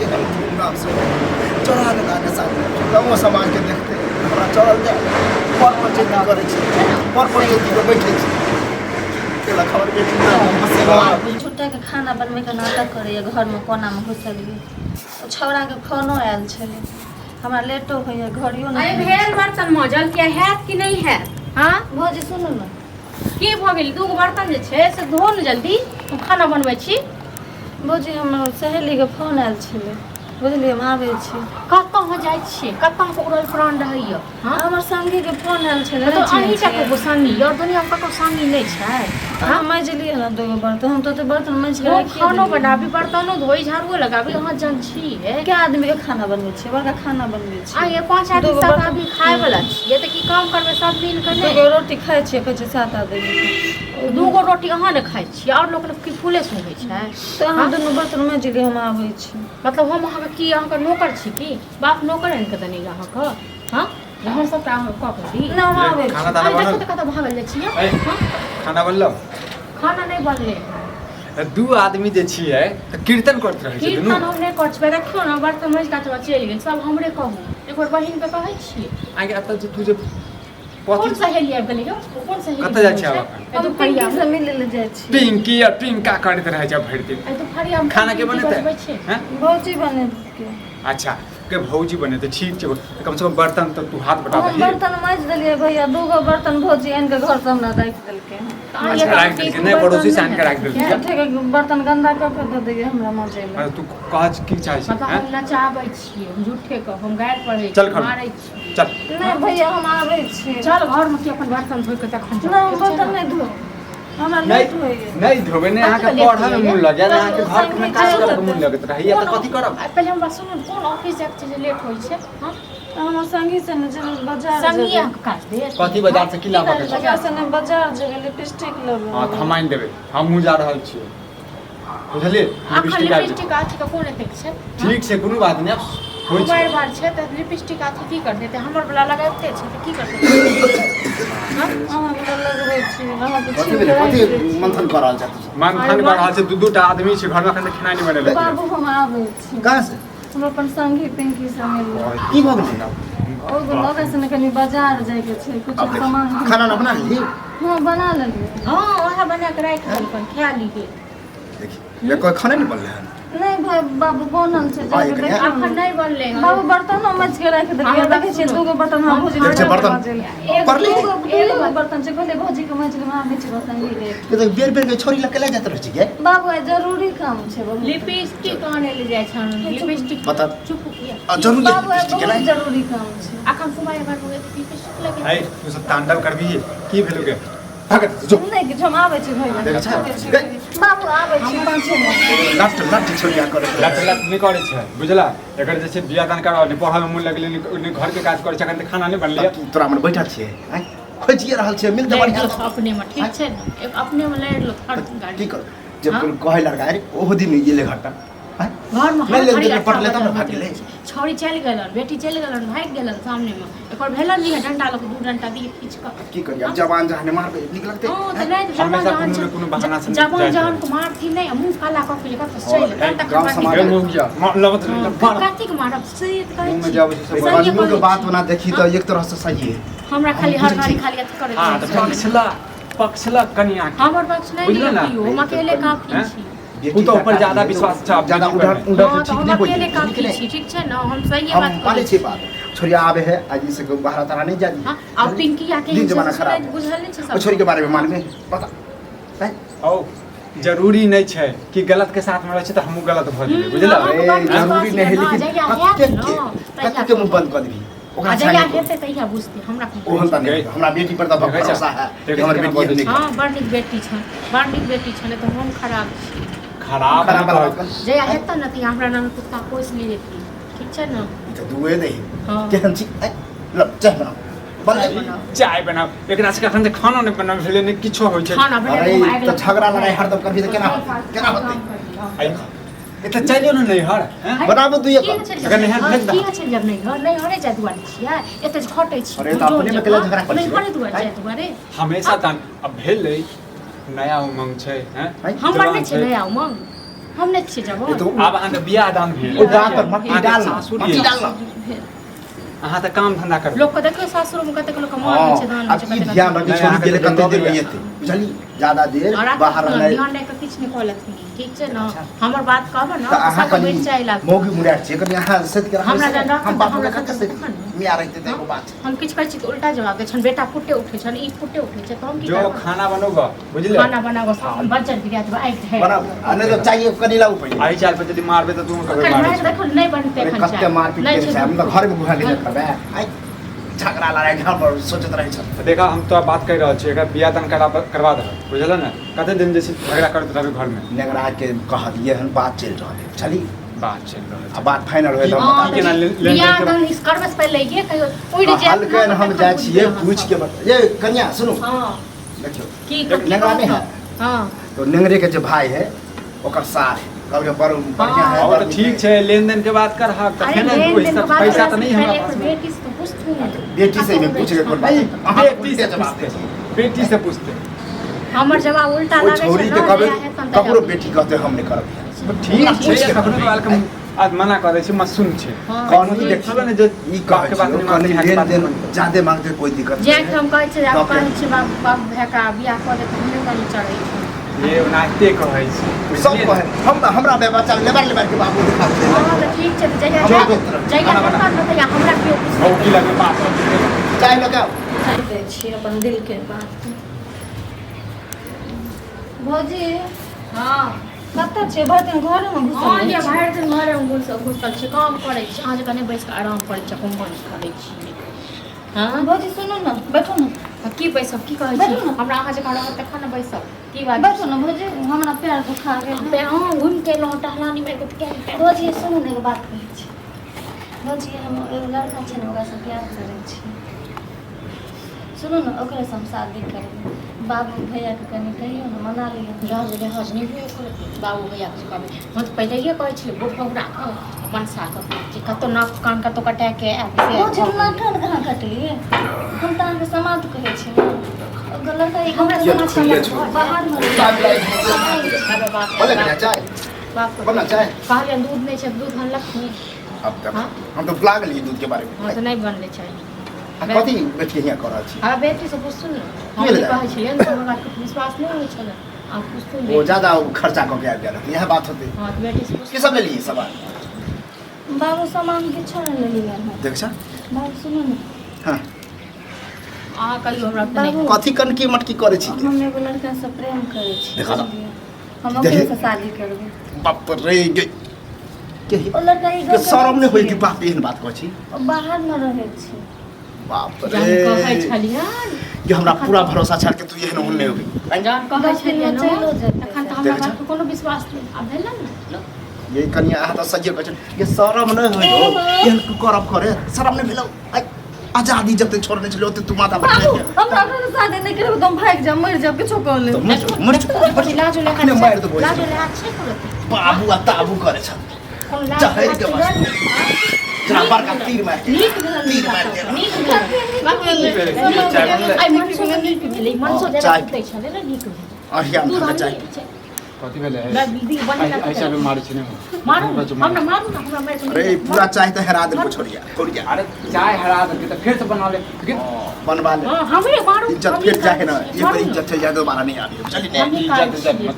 केहन धूमधाम से चढ़ा देना के साथ गाँव समाज के देखते हमरा चढ़ल जाए पर चेती करे छी पर चेती पे बैठे छी केला खबर बेटी ना छुट्टा के खाना बनवे के नाटक करे घर में कोना में घुसलिए छौड़ा के फोनो आयल छले हमरा लेटो होइए घड़ियो अरे नहीं भेल बर्तन मजल के है कि नहीं है हां भौजी सुनू ना की भ गेल दू गो बर्तन जे छै से धो न जल्दी हम खाना बनबै छी भौजी हमर सहेली के फोन आयल छले बुझलिए हम आबै छी कतऽ हो जाइ छी कतऽ को उड़ल प्राण रहैय हां हमर संगी के फोन आयल छले तो अही टा को संगी और दुनिया में कतो संगी नहीं छै हम मजलिए ना दो बर्तन हम तो बर्तन मज के रखिए खानो बनाबी बर्तनो धोई झाड़ू लगाबी अहाँ जन छी क्या आदमी के खाना बनबै छी बड़का खाना बनबै छी आ ये पांच आदमी सब अभी खाए वाला छी ये त की काम करबे सब मिल के दो नहीं रोटी खाइ छी कहै छै सात आदमी दू गो रोटी अहाँ ने खाइ छी और लोग की फूले सुनै छै तो हम दुनू बर्तन मजलिए हम आबै छी मतलब हम अहाँ की अहाँ के नौकर छी की बाप नौकर आनि के देने अहाँ के हां हमर सब अहाँ क के दी ना हम आबै छी खाना दाना बनल कतऽ भागल जाइ छियै हां खाना बनलो खाना नहीं बनले दू आदमी जे छियै त कीर्तन करत रहै छै दुनू कीर्तन हम नहीं कर छबे रखियो ना बर्तन मज काटवा चलि गेल सब हमरे कहू एक बार बहिन के कहै छी आगे अब तू जे कौन सहेली आबि गेलै कौन सहेली कतऽ जाइ छी आब हम पिंकी से मिले ले जाइ छी पिंकी या पिंका करत रहै छै भरि दिन तो फरिया खाना के बनेतै हैं भौजी बने के अच्छा के भौजी बने त ठीक छै कम से कम बर्तन त तू हाथ बटा हम दही बर्तन माज देलिए भैया दू गो बर्तन भौजी आनि के घर से हमरा राखि देलके राख देलकै नहीं पड़ोसी से आन के राख देलकै ठीक है बर्तन गंदा क के दे दिए हमरा मजे में तू काज की चाहै छी मतलब हम नचाबै छियै हम झूठे के हम गायर पढ़ै चल छी घर मारै छी चल नहीं भैया हम आबै छी चल घर में अपन बर्तन धोइ के तखन ना हम बर्तन नहीं धो हमरा लेट होइए नहीं धोबे ने अहाँ के पढ़ा में मन लग जाए अहाँ के घर में काज करे के मन लगत रहैया त कथि करब पहले हम सुनू कोन ऑफिस जाके छै जे लेट होइ छै हां हमर संगी से ने जरूर बाजार संगी जेबै। अहाँ काज दे कथि बाजार से की लाबऽ के छै बाजार से ने बाजार जेबै लिपस्टिक लेबै हां थमाइन देबै हमहू जा रहल छियै बुझलिए अखन लिपस्टिक आथी के कोन एते छै ठीक छै कोनो बात नहीं होइ छै बार बार छै त लिपस्टिक आथी की करते ते हमर वाला लगाइते छै त की करते अहाँ हमरा लगबै छी अहाँ के कथि भेलै कथि मंथन कर रहल छ तू मन खन कर रहल छै दू टा आदमी छै घर में एखन खेनाइ नहीं बनेले बाबू हम आबै छी कहां से हम अपन संगी पिंकी से मिलबै की भ गेलै और लगा से ने कनी बाजार जाए के छै कुछ सामान खाना ना बना ली हां बना लेलिए हां ओहे बना के राख अपन खा लीजिए देखी ये कोई खाने नहीं बनले हैं नहीं भाई बाबू बनल छै हाँ, जाके एक देखियौ अखन नहीं बनले हन बाबू बर्तन मज के राख देलिए देखै छी दू गो बर्तन हम भौजी एक छै बर्तन कर ली एगो बर्तन छै कहले भौजी के मज के वहां में छै संगी ले ये तो बेर बेर के छोरी लग के ले जात रहै छी के बाबू आई जरूरी काम छै बाबू लिपस्टिक आने ले जाय छन लिपस्टिक बता चुप किया जरूरी बाबू आई लिपस्टिक के बहुत नहीं जरूरी काम छै अखन सुबह एक बार लिपस्टिक लगे है तू सब तांडव करबी की भेलु के भागत जो नहीं कि हम आबै छी भैया देखा छै बाबू आबै छी 5-6 मिनट लट लट छोरिया करे लट लट नहीं करे छै बुझला एकर जे छै बियाह दान करबा ने पढ़ा में मन लगले ने घर के काज करे छै अखन खाना नहीं बनले तोरा मन बैठल छियै हैं खोजिए रहल छियै मिल लड़ बढ़िया लो अपने में ठीक छै ने एक अपने में लड़ लो हर की गाड़ी कर जब कोई कहे लड़का अरे ओहो दिन ये ले घटा घर में ले ले हर दिन पढ़ लेता ना भाग ले छौरी चल गेलन बेटी चल गेलन भाग गेलन सामने में एक बार भेलन नहीं डंडा लग दू डंडा दिए खींच के की करिए अब जवान जहाने मार निक लगते हां त नहीं हमेशा कोनो न कोनो बहाना से जवान जवान को मारती नहीं मुंह काला क के लेकर चल डंडा गाँव समाज हो गया लगत रहे कातिक मारब से कहै मुंह में जाबै छै सब आदमी के बात बना देखी तो एक तरह से सही है हमरा खाली हर गाड़ी खाली अथी करे हां त पक्षला कनिया हमर पक्ष नहीं बुझल ना? लियो हम अकेले काफी छी उ तो ऊपर ज्यादा विश्वास छै अब ज्यादा बेटी पर। उधर उधर हाँ, से तो ठीक हम नहीं बोली अकेले ठीक काफी नहीं छी ठीक छै ना हम सही हम बात माने करै छी बात छोरिया आवे है आज से बाहर तारा नहीं जाती हां अब पिंकी आके दिन जमाना खराब बुझल नहीं छै वो सब छोरी के बारे में मालूम है पता है औ जरूरी नहीं छै कि गलत के साथ में रहे छै त हमहु गलत भ जेबै बुझला हाँ, अरे बात जरूरी नहीं है हाँ, लेकिन जहिया कत्ते हैत के न, कत्ते के मुंह बंद कर दी ओकरा जहिया छाने हेतै तहिया बुझतै हमरा ओहन त नहीं हमरा बेटी पर तो भरोसा है कि हमर बेटी नहीं हां बड़ नीक बेटी छन बड़ नीक बेटी छन त हम खराब छी खराब खराब नहीं बात जहिया हेतै न त हमरा नाम कुत्ता पोस ले जेती ठीक छै न तो दुए नहीं हाँ। केहन छी लो चाय बनाओ बना चाय बनाओ एकरा से अखन खाना नहीं बनावे भेले नहीं किछो होय छै खाना बना अरे तो झगड़ा लड़ाई हरदम करबी तो केना होतै एत चाहिए ना नहीं हर बनाबो तू एक अगर नहीं हाथ फेंक की छै जब नहीं घर नहीं हरे जाय दुआरे छियै एते खटै छी अरे तो अपने में केला झगड़ा कर नहीं हरे दुआरे जाय दुआरे हमेशा दान अब भेलै नया उमंग छै हैं हमर नहीं छै नया उमंग हम नहि छियै जब ये तो आब अहाँ तऽ बियाह दान भेल ओ दांत पर मट्टी अहाँके डालना सासुर मट्टी ये। डालना अहाँ तऽ काम धंधा करबै लोक के देखियो सासुर में कतेक लोक मार होइ छै धान अब होइ ई छै ध्यान रखी नहीं, छोड़ी अहाँके गेले तऽ कते देर जंगल में येते बुझली ज्यादा देर बाहर रहनाइ ध्यान राख के किछु नहि कहलथिन ठीक छै ने हमर बात कहबो ने तो अहाँ सब कनी बैठ जाए लाग मौगी मुराट छै कनी अहाँ सत के हमरा जन रखन हम तऽ बाप हमरा रे कते सबके से तखन ने। मिया रहते त एगो बात छै हम किछु कहै छी तऽ उल्टा जवाब दै छन बेटा फुटे उठे छन ई फुटे उठे छै तऽ हम की जो करब खाना बनोगा बुझले खाना बनागो बच्चन गिरा देबो आइ है बना नहीं तो चाहिए कनी लाऊ पहिले आई चाल पे यदि मारबे तऽ तुम कबे कनि मारै मारि देखो नहीं बनते अरे एखन कते मारपीट नहीं करे छै हम तो घर में घुसा ले करबे आई झगड़ा लड़ाई घर पर सोचत रहे छ तऽ देखा हम तो बात कर रहल छी एकर बियाह दान करवा दे बुझल ने कते दिन जैसे झगड़ा करते रहबे घर में नेगरा के कह दिए हन बात चल रहल है चली बात चल रहल अब छै बात फाइनल होय तो हाँ, हम बता केना लेन बियाह देन के दान इस करबे से पहले ये कहियो उड़ जे हल्के न हम जाय छिए पूछ के बता ये कन्या सुनो हां देखियो की नेगरा नहीं है हां तो नेंगरे के जो भाई है ओकर सार है कल के बड़ बढ़िया है और ठीक छै लेन देन के बात कर हा अरे तखन लेन कोई देन के सब बात पैसा तो करला नहीं से हमरा पहले पास एक बेटी से तो पूछतू नहीं बेटी से मैं पूछ के कोई बात अहाँ बेटी से जवाब दे पूछते बेटी से पूछते हमर जवाब उल्टा ओ लागे छोरी छै के ना, कहबे नया है तन ककरो तक। बेटी कहते हम नहीं करब ठीक पूछ छै के कखनो काल के आज मना करे छी मत सुन छै हाँ, कानूनी ठीक देखियो चलो ने जे ई बाप कहे के बात छै नहीं कानूनी मानती है लेन बात देन नहीं ज्यादा मांगते कोई दिक्कत जे हम कहै छै आप बाप रे। कहै छी बाप भैका बियाह कर दे तऽ हमहूँ कनी चढ़ै छी ये नाते कहै छी सब कहे हम हमरा बे बच्चा लेबर के बाबू दिखा दे हाँ तऽ ठीक छै तऽ जहिया हम एक तरफ। जहिया हमरा कहतै हमरा केओ ओ की लगे बात चाय लगा कहि दै छी अपन दिल के बात भौजी हाँ कतऽ छै भरि दिन घरे में हाँ घुसल ये रहै छी? भरि दिन घरे में घुसल छी काम करै छी अहाँ जकाँ नहि बैस कऽ आराम करै छी कुम्बन करै छी हाँ भौजी सुनू ने बैठो ने की बैसब की कहै बैठू छी ने। हमरा अहाँ जकाँ रहत तखन ने बैसब की बात बैठो ने भौजी हमरा पैर दुखा गेल हाँ घुमि के एलहुँ टहलानी में क्या भौजी सुनू ने एगो बात कहै छी भौजी हम एगो लड़का छै ने ओकरासँ प्यार करै छी सुनू ने ओकरे से हम शादी करबै बाबू भैया के कनि कहियो ने मना लिअ जहाज जहाज नहीं हुए बाबू भैया के कहबै हम तऽ पहिले ये कहै छलियै बुढ़ बौरा मनसा के कतौ नाक कान कतौ कटा के भौजी हम नाखन कहाँ कटलियै हम तऽ अहाँके समाज कहै छी ने लड़का ई हमरा ये समाज खुले के छोड़। बाहर में बोले क्या चाय बोलना चाय कहलियै दूध नहीं छै दूध अनलक नहीं अब तक हाँ? हम तो भुला गेलिए दूध के बारे में हाँ तऽ नहीं बनले छै आ कथी बैठ के यहाँ कर रहल छी हमरा बेटी से पूछतू ने हम की जे भेलै? कहै छलियै ने हमरा विश्वास नहीं होइ छलै आप पूछतू वो बेटी ज्यादा खर्चा करके आ गया यह बात होती हाँ तो बेटी से पूछ की सब ले लिए सामान बाबू सामान किछो नहीं लेलियै हन देख सा बाबू सुनू ने हाँ अहाँ कहियो हमरा तऽ बाबू नहीं कथी कनकी मटकी करे छी हम एगो लड़का से प्रेम करै छी देखा ना। बुझलियै? हम ओकरे देखी। से शादी करबै बाप रे गे के ओ लड़का ई के शरम नहीं होई कि बाप एहन बात कहै छी बाहर में रहै छै बाप जहन कहै रे छलियन कि हमरा पूरा भरोसा छल कि तू एहन होने होगी जहन कहै दस दिन छलियै में ने चलियो जेतै। तखन तऽ हमरा देख बात पर कोनो विश्वास नहीं आब भेलै ने ये कनिया अहाँ तो सही कहै छी ये शरम नहीं होई हो एहन ku करब करे शरम नहीं भेलौ आई आजादी जब तक छोड़ने चलो तू माता पर बाबू हम डॉक्टर से शादी नहीं करबै तो हम भाग जाब मर जाब किछो कह ले बड़ी लाज ले नहीं, मारि देबो। लाज ले हाथ छै करत बाबू आ ताबू करे छ कोन लाज जहर के हाथ बस छै? जरा बड़का तीर मार के नीक भेलै तीर मार के नीक भेलै बाबू आई मनसो के नीक भेलै मनसो हाँ, जे चाय। दै छले ने नीक भेलै अहिया दूध में आनी चाय छै कथी भेलै दीदी बनेला ऐसा भी मारै छी नहीं मारू हमरा मारू ना हमरा मार अरे पूरा चाय तो हरा दे छोड़िया छोड़िया अरे चाय हरा दे तो फिर से बना ले बनवा ले हां हमरे मारू इज्जत फिर जाके ना ये पर इज्जत से ज्यादा दोबारा नहीं आनी चलिए ने हम इज्जत इज्जत मत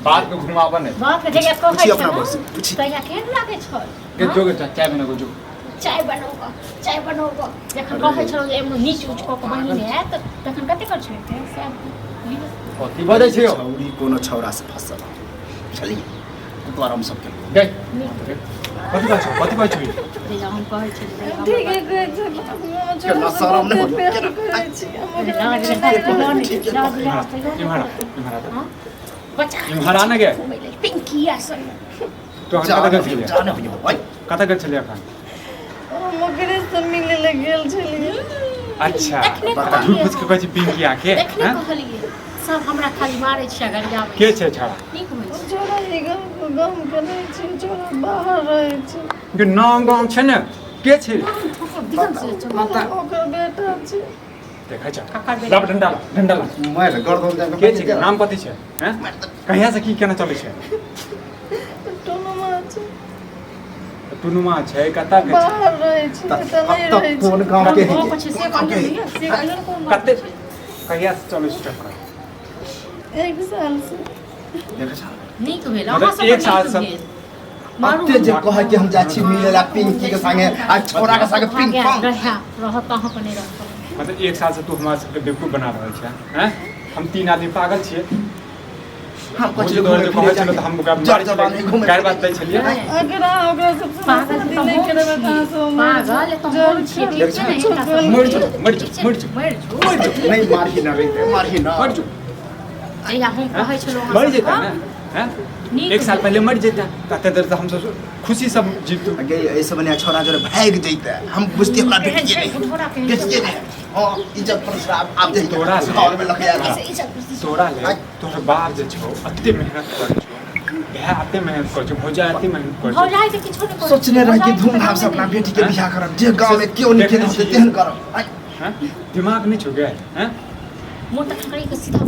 बात को घुमावा नहीं बात के जगह को पूछिए है अपना बॉस, पूछिए। तैया केहन लागे छ के जोगे चाय बना को जो चाय बनाओगा जखन कहै छलौ जे एमनो नीच उच कऽ के बहिन है त तखन कते कर छै सब कथी बजै छै छौरी कोनो छौरा से फंसल चलिए गरम सबके गए कथी बात छै जे हम कहै छलियै ठीक है कहै छै बाबू केना शरम नहीं होई प्यार करै छी हम इम्हारा बच्चा इम्हारा ना गे पिंकी आसन तो हम कतऽ गेल छलियै जाने होई भाई कतऽ गेल छलियै अखन हम ओकरे से मिले ले गेल छलियै अच्छा एखने बता झूठ पूछ के कहै छी पिंकी आके देखने कहलियै सब हमरा खाली मारै छै गरिया के छै छौड़ा नीक होइ छै छोरा ई गाम के नहीं छै छोरा बाहर रहै छै के नाम गाम छै ने के छै दिखन से चमक ओकर बेटा छै देखै छ काकर बेटा लब डंडा मैं गर्दन दे के छै नाम कथी छै हैं कहिया से की केना चलै छै टोनमा छै टुनुमा छै कतऽ के छै बाहर रहै छै कतऽ नहीं रहै छै कोन गांव के गाँव पर छै से कहियो से कहियो कोन बात कते छै। कहिया से चलै छै टपरा 1 साल से देख छ नीक भेल मतलब अहाँ सब एक साल से- अते जे कह कि हम जाइ छी मिले ला पिंकी के संगे आ छोरा के संगे पिंग पोंग रहत अहाँ पर नहीं रहत मतलब 1 साल से तू हमरा सबके बेवकूफ बना रहल छै हैं हम 3 आदमी पागल छियै हम कुछ कुछ दौड़ जे कहै छलो त हम ओकरा जड़ जबान घूमे गाड़ी बात दै छलियै अगर ओकरा सबसे पागल शादी तो नहीं हम करबे छी। त सो पागल तो हम छी ठीक छै ने एकरा सब मर जो मर जो मर जो मर जो नहीं मारही ना रे मारही ना मर जो जहिया हम कहै छलहुँ अहाँ मर सबके, जेता ना हैं नीक 1 साल पहले मर जेता तते देर से हम सब खुशी सब जीतू अगे ऐसे बने छोरा जोरे भाग जइते हम बुझती हमरा एहन बेटी छै, के बुढ़ौरा के बेटी के हां इज्जत पर श्राप आप दे तोरा से- घर में लखया रहा ऐसे इज्जत प्रति तोरा ले तोहर बाप जे छौ अत्ते मेहनत करै छौ भाय अत्ते मेहनत करै छौ भौजा अत्ते मेहनत करै छौ भौजाई से किछो नहीं करै सोचने रह कि धूमधाम से अपना बेटी के बियाह करब जे गांव में क्यों नहीं केने होते तेहन करब हैं दिमाग नहीं छौ गे हैं मोर तक करी के सीधा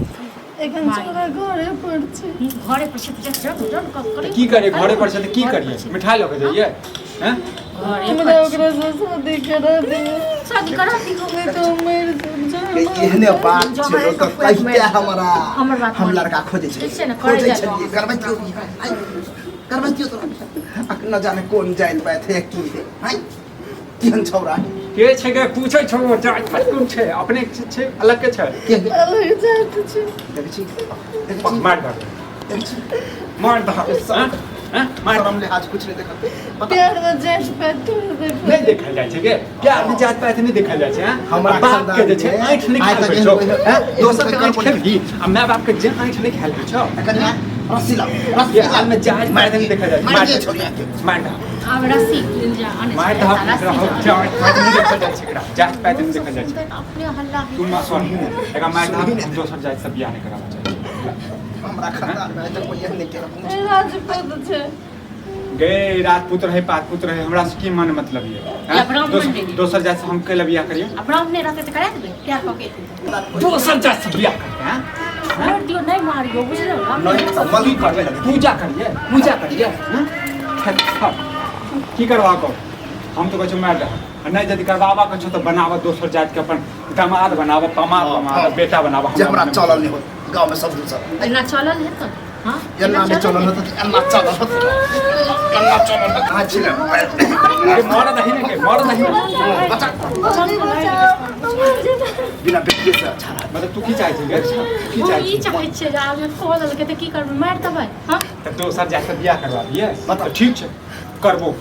एखन छोरा घरे पर छै घरे पर छिप जब जब करे की करे घरे पर से त की करिए मिठाई लऽ के जाइए हैं घरे हमरा पर ओकरा से शादी करा दे शादी करा दी हो नहीं तो मर जाब एहने बात छै तो कहिते हमरा हमर बात हम मानी। लड़का खोजे ठीक छै छै ने, करे खोजे जाए छलिए करबै क्यों करबै क्यों तो अक न जाने कौन जाइन पाए थे की है हाय केहन छौरा के छै गे पूछै छौ जात पात कोन छै अपने छै अलग के छै के अलग जात छै देख छी देख छी मार दे देख छी मार दे हैं हैं मार शर्म लिहाज कुछ नहीं देखत बता प्यार में जात पात दे नहीं देखल जाइ छै गे प्यार में जात पात नहीं देखल जाइ छै हैं हमरा बाप के जे छै खानदान में आँखि नहीं आइ खाल तक होइ छौ एहन हैं कोई- दोसर के एहन आँखि कोई- खेलही आ माय बाप के जे आँखि नहीं खाल होइ छौ कन्या रस्सी लाओ रस्सी ये हाल में जात पात नहीं देखल जाइ छै मार दिए छोरिया के मार दे अब रस्सी जा आने मार दे जात पात नहीं देखल जाइ छै एकरा जात पात नहीं देखल जाइ छै अपने हल्ला तू मा सुन एकरा मार दे हम दोसर जात से बियाह नहीं कराबा चाहिए हमरा खानदान में तक कोई एहन नहीं केलक राजपूत छै गे राजपूत रहे पातपूत रहे हमरा से की मन मतलब ये या ब्राह्मण रहे। दोसर जात से हम कैला बियाह करिए अब ब्राह्मण रहते तो करा देबे प्यार कके दोसर जात से बियाह करते हैं मार दियो नहीं मारियो बुझलो नहीं की करबे पूजा करिए पूजा करिए की करवा को हम तो कहै मार दे आ नहीं यदि करवाबा के छौ तो बनावा दोसर जात के अपन दामाद बनावा पमाद पमाद बेटा बनावा जे हमरा चलल नहीं हो गांव में सब दूसर एना चलल है तो हां एना नहीं चलल हो तो एना चलल हो एना चलल हो कहां छिले मर नहीं ने के मर नहीं बच्चा बिना बेटी से अच्छा मतलब तू की चाहै छी गे की ई चाहै छी चाहे छे जे आब को दल के त की करबे मार देबै हां तो दोसर जात से बियाह करवा दिए तो ठीक छै करबो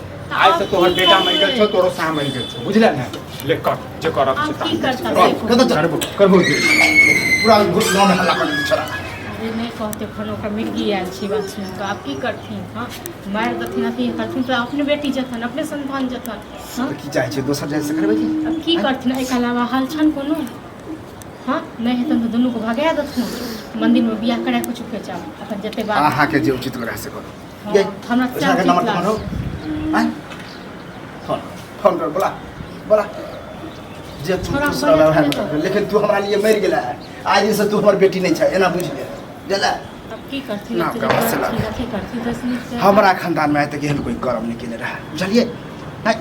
आइ से तोहर बेटा मरि गेल छौ तोरो साँ मरि गेल छौ बुझले ने ले कर जे करब अब से की करता कत करबो करबो पूरा गांव में हल्ला कर दी छोरा अरे नहीं कहते खनो का मिर्गी आयल छी बात सुन के आप की करथिन हां मार देथिन अथी करथिन तो अपने बेटी जथन अपने संतान जथन हां की चाहे छै दोसर जात से करबै की अब की करथिन एकर अलावा हाल छन कोनो हां नहीं हेतन तो दोनों को भगा देथिन मंदिर में बियाह करे कुछ के चाह अपन जते बात आहा के जे उचित करे से करो हाँ, हमरा ओझा के नंबर चाह मारो आय फोन फोन कर बोला बोला जे तू छोरा दूसरा बोले है तो। लेकिन तू हमरा लिए मर गेला है आज से तू हमर बेटी नहीं छै एना बुझ ले जला अब की करथिन ना, कहाँ से ला? अथी करथिन 10 मिनट से हमरा खानदान में आइ तक एहन कोई कर्म नहीं केने रहा बुझलिए है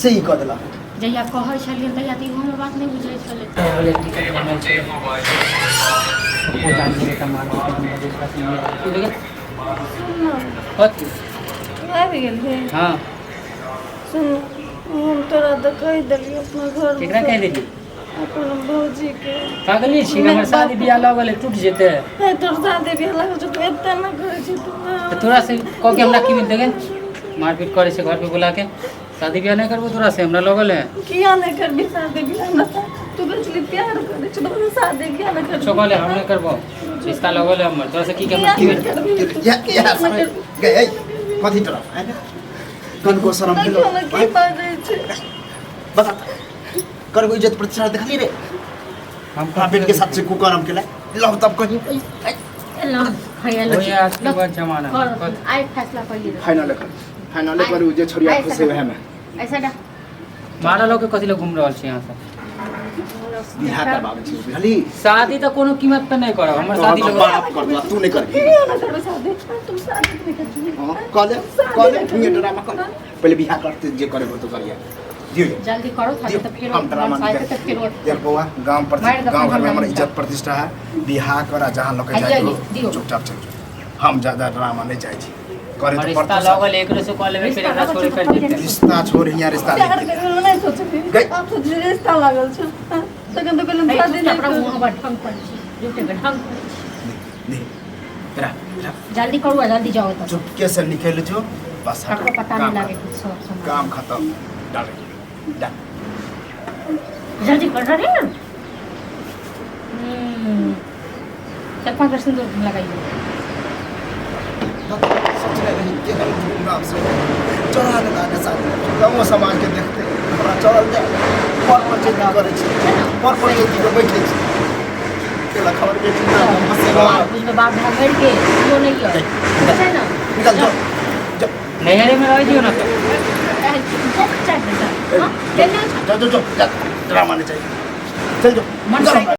सही कह देला जहिया कहै छलियन तहिया तऽ इहो में बात नहीं बुझै छलै आबि गेल है हाँ सुन हम तोरा तऽ कहि देलियै अपना घर केकरा कह देली अपन भौजी के पागले छी हमर शादी बियाह लगल है टूट जेते है तोर शादी बियाह लागल छै तू एते ना करै छी तू तो तोरा से कह के हमरा की मिलते गे मारपीट करे से घर पे बुला के शादी बियाह नहीं करबो तोरा से हमरा लगल है किया नहीं करबी शादी बियाह ना तू कहली प्यार करै छी तो शादी किया नहीं करबी चोकले हम नहीं करबो रिश्ता लगल है हमर तोरा से की के किया की नहीं मिलते करबी या समय गए कथी तरफ है कन को शर्म नहीं भेलो क्यों की बाजै छै बता करबो इज्जत प्रतिष्ठा देखली रे हम अपना बेट के साथ से कुकर्म केला लव तब कहीं एला खयाल वही आज के बाद जमाना कर आई फैसला करिए फाइनल कर जे छोरिया खुश है वह में ऐसा डा मारा लोग के कथी लोग घूम रहल छी यहां से बियाह करवावे छी बुझली शादी तो कोनो कीमत पे नहीं करब हमर शादी तो लोग बाप कर दो तू नहीं करबी तुम शादी नहीं करती हां कॉले ये ड्रामा कर पहले बियाह करते जे करे तो करिए दियो जल्दी करो था तो फिर हम ड्रामा साइड तक फिर देख बउआ गांव पर गांव घर में हमारा इज्जत प्रतिष्ठा है बियाह करा जहां लोग जाए चुपचाप चल हम ज्यादा ड्रामा नहीं चाहे छी करे तो रिश्ता लगल एकरे से कॉल में फिर एकरा छोड़ कर देते रिश्ता छोड़ यहाँ रिश्ता प्यार करे नहीं सोचे अब तो रिश्ता लागल छ तखन तो कहलम शादी नहीं अपना मुंह पर ढंग कर झूठे के ढंग नहीं तेरा जल्दी करो जल्दी जाओ तो चुपके से निकल जो बस आपको पता नहीं लगे कुछ सब काम खत्म डाल डाल जल्दी कर रहे हैं ना 4-5 सिंदूर लगाइए सोच रहे हैं कि हम धूमधाम से चढ़ा देना के साथ गाँव समाज के देखते हमारा चढ़ल जाए पर चेती करे छी पर चेती पे बैठे छी केला खबर के चिंता बस उसमें बाप भाग के वो नहीं है ना निकल जाओ नहरे में रह दियो ना तो चल बेटा हां जाओ ड्रामा नहीं चाहिए चल जाओ मन